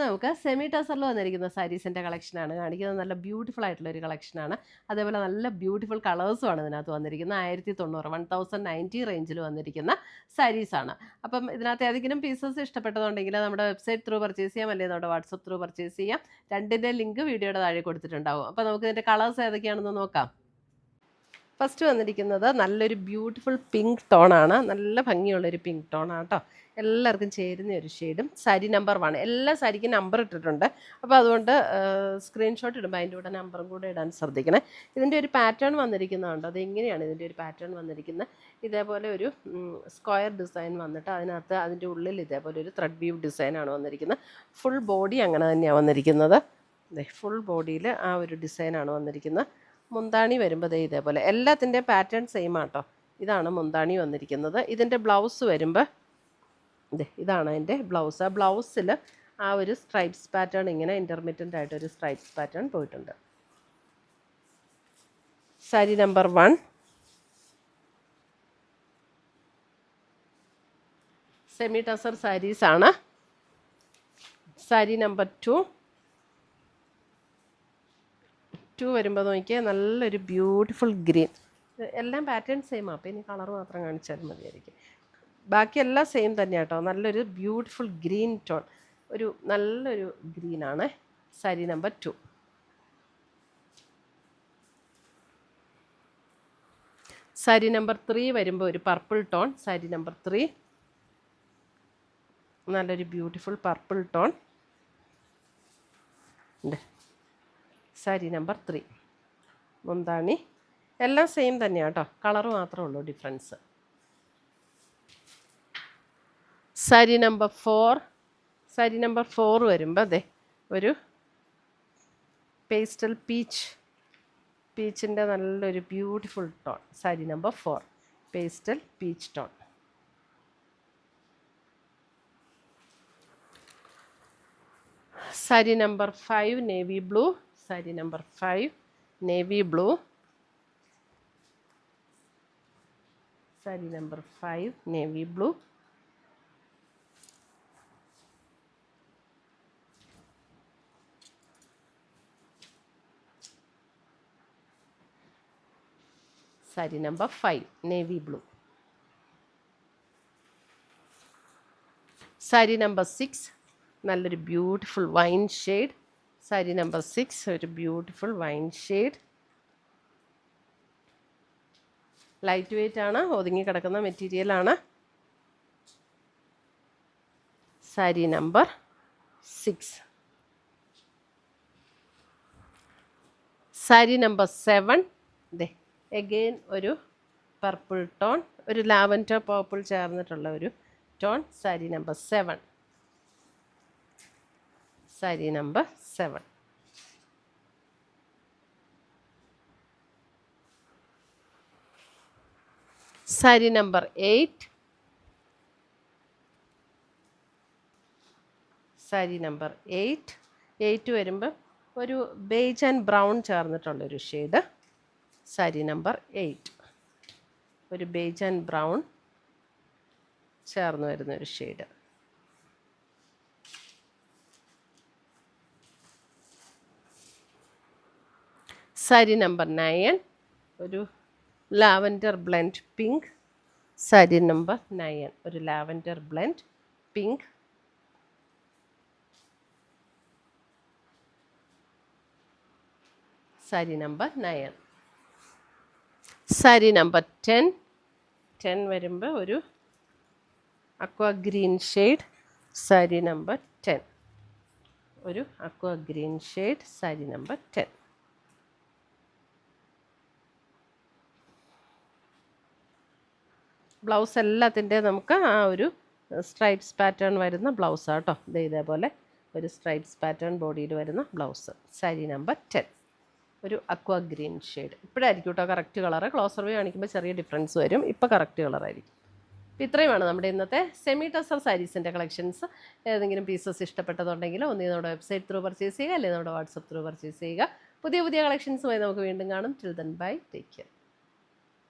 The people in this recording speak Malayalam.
നമുക്ക് സെമി ടസറിൽ വന്നിരിക്കുന്ന സാരീസിൻ്റെ കളക്ഷനാണ് കാണിക്കുന്നത്. നല്ല ബ്യൂട്ടിഫുൾ ആയിട്ടുള്ള ഒരു കളക്ഷനാണ്. അതേപോലെ നല്ല ബ്യൂട്ടിഫുൾ കളേഴ്സുമാണ് ഇതിനകത്ത് വന്നിരിക്കുന്നത്. 1090 1090 റേഞ്ചിൽ വന്നിരിക്കുന്ന സാരീസാണ്. അപ്പം ഇതിനകത്ത് ഏതെങ്കിലും പീസസ് ഇഷ്ടപ്പെട്ടതുണ്ടെങ്കിൽ നമ്മുടെ വെബ്സൈറ്റ് ത്രൂ പർച്ചേസ് ചെയ്യാം, അല്ലെങ്കിൽ നമ്മുടെ വാട്സപ്പ് ത്രൂ പർച്ചേസ് ചെയ്യാം. രണ്ടിൻ്റെ ലിങ്ക് വീഡിയോയുടെ താഴെ കൊടുത്തിട്ടുണ്ടാവും. അപ്പോൾ നമുക്ക് ഇതിൻ്റെ കളേഴ്സ് ഏതൊക്കെയാണെന്ന് നോക്കാം. ഫസ്റ്റ് വന്നിരിക്കുന്നത് നല്ലൊരു ബ്യൂട്ടിഫുൾ പിങ്ക് ടോണാണ്. നല്ല ഭംഗിയുള്ളൊരു പിങ്ക് ടോണാണ് കേട്ടോ. എല്ലാവർക്കും ചേരുന്ന ഒരു ഷെയ്ഡും. സാരി നമ്പർ 1. എല്ലാ സാരിക്കും നമ്പർ ഇട്ടിട്ടുണ്ട്. അപ്പോൾ അതുകൊണ്ട് സ്ക്രീൻഷോട്ട് ഇടുമ്പോൾ അതിൻ്റെ കൂടെ നമ്പറും കൂടെ ഇടാൻ ശ്രദ്ധിക്കണേ. ഇതിൻ്റെ ഒരു പാറ്റേൺ വന്നിരിക്കുന്നതുണ്ട്. അതെങ്ങനെയാണ് ഇതിൻ്റെ ഒരു പാറ്റേൺ വന്നിരിക്കുന്നത്? ഇതേപോലെ ഒരു സ്ക്വയർ ഡിസൈൻ വന്നിട്ട് അതിനകത്ത് അതിൻ്റെ ഉള്ളിൽ ഇതേപോലെ ഒരു ത്രെഡ് വീവ് ഡിസൈനാണ് വന്നിരിക്കുന്നത്. ഫുൾ ബോഡി അങ്ങനെ തന്നെയാണ് വന്നിരിക്കുന്നത്. ഫുൾ ബോഡിയിൽ ആ ഒരു ഡിസൈനാണ് വന്നിരിക്കുന്നത്. മുന്താണി വരുമ്പോൾ ഇതേപോലെ എല്ലാത്തിൻ്റെ പാറ്റേൺ സെയിം ആട്ടോ. ഇതാണ് മുന്താണി വന്നിരിക്കുന്നത്. ഇതിൻ്റെ ബ്ലൗസ് വരുമ്പോൾ ഇതാണ് അതിൻ്റെ ബ്ലൗസ്. ആ ബ്ലൗസിൽ ആ ഒരു സ്ട്രൈപ്സ് പാറ്റേൺ ഇങ്ങനെ ഇൻ്റർമീഡിയൻ്റ് ആയിട്ടൊരു സ്ട്രൈപ്സ് പാറ്റേൺ പോയിട്ടുണ്ട്. സാരി നമ്പർ 1. സെമി ടസർ സാരീസാണ്. സാരി നമ്പർ 2 വരുമ്പോൾ നോക്കിയാൽ നല്ലൊരു ബ്യൂട്ടിഫുൾ ഗ്രീൻ. എല്ലാം പാറ്റേൺ സെയിമാണ്. അപ്പോൾ ഇനി കളർ മാത്രം കാണിച്ചാൽ മതിയായിരിക്കും. ബാക്കിയെല്ലാം സെയിം തന്നെയാണ് കേട്ടോ. നല്ലൊരു ബ്യൂട്ടിഫുൾ ഗ്രീൻ ടോൺ, ഒരു നല്ലൊരു ഗ്രീനാണ്. സാരി നമ്പർ 2. സാരി നമ്പർ 3 വരുമ്പോൾ ഒരു പർപ്പിൾ ടോൺ. സാരി നമ്പർ 3 നല്ലൊരു ബ്യൂട്ടിഫുൾ പർപ്പിൾ ടോൺ ഉണ്ട്. സാരി നമ്പർ 3 മുന്താണി എല്ലാം സെയിം തന്നെയാണ് കേട്ടോ. കളറ് മാത്രമേ ഉള്ളൂ difference. Sari number 4. Sari number 4 വരുമ്പോൾ ഒരു പേസ്റ്റൽ പീച്ചിൻ്റെ നല്ലൊരു beautiful tone. Sari number 4 pastel peach tone. Sari number 5 navy blue. Sari number 5 navy blue. Sari number 5 navy blue. Sari number 5 navy blue. Sari number 6 നല്ലൊരു beautiful wine shade. Sari number 6 ഒരു beautiful wine shade. Light weight ആണ്, ഒതുങ്ങി കിടക്കുന്ന മെറ്റീരിയലാണ്. Sari number 6. Sari number 7 again ഒരു പർപ്പിൾ ടോൺ, ഒരു ലാവൻഡർ പർപ്പിൾ ചേർന്നിട്ടുള്ള ഒരു tone. Sari number 7. Sari number 7. Sari number 8. Sari number 8 വരുമ്പോൾ ഒരു ബേജ് ആൻഡ് ബ്രൗൺ ചേർന്നിട്ടുള്ളൊരു ഷെയ്ഡ്. സാരി നമ്പർ 8 ഒരു ബേജ് ആൻഡ് ബ്രൗൺ ചേർന്ന് വരുന്നൊരു ഷെയ്ഡ്. സാരി നമ്പർ 9 ഒരു lavender blend pink. Sari number 9 ഒരു lavender blend pink. Sari number 9. Sari number 10 വരുമ്പോൾ ഒരു അക്വാ ഗ്രീൻ ഷെയ്ഡ്. സാരി നമ്പർ 10 ഒരു അക്വാ green shade. Sari number 10. Blouse എല്ലാത്തിൻ്റെ നമുക്ക് ആ ഒരു സ്ട്രൈപ്സ് പാറ്റേൺ വരുന്ന ബ്ലൗസാണ് കേട്ടോ. ഇതേപോലെ ഒരു സ്ട്രൈപ്സ് പാറ്റേൺ ബോഡിയിൽ വരുന്ന ബ്ലൗസ്. സാരി നമ്പർ 10 ഒരു അക്വാ ഗ്രീൻ ഷെയ്ഡ്. ഇപ്പോഴായിരിക്കും കേട്ടോ കറക്റ്റ് കളറ്. ക്ലോസർ വ്യൂ കാണിക്കുമ്പോൾ ചെറിയ ഡിഫറൻസ് വരും. ഇപ്പോൾ കറക്റ്റ് കളറായിരിക്കും. അപ്പോൾ ഇത്രയുമാണ് നമ്മുടെ ഇന്നത്തെ സെമി ടസർ സാരീസിൻ്റെ കളക്ഷൻസ്. ഏതെങ്കിലും പീസസ് ഇഷ്ടപ്പെട്ടതുണ്ടെങ്കിൽ ഒന്നുകിൽ നമ്മുടെ വെബ്സൈറ്റ് ത്രൂ പർച്ചേസ് ചെയ്യുക, അല്ലെങ്കിൽ നമ്മുടെ വാട്സപ്പ് ത്രൂ പർച്ചേസ് ചെയ്യുക. പുതിയ കളക്ഷൻസുമായി നമുക്ക് വീണ്ടും കാണും. Till then bye, take care.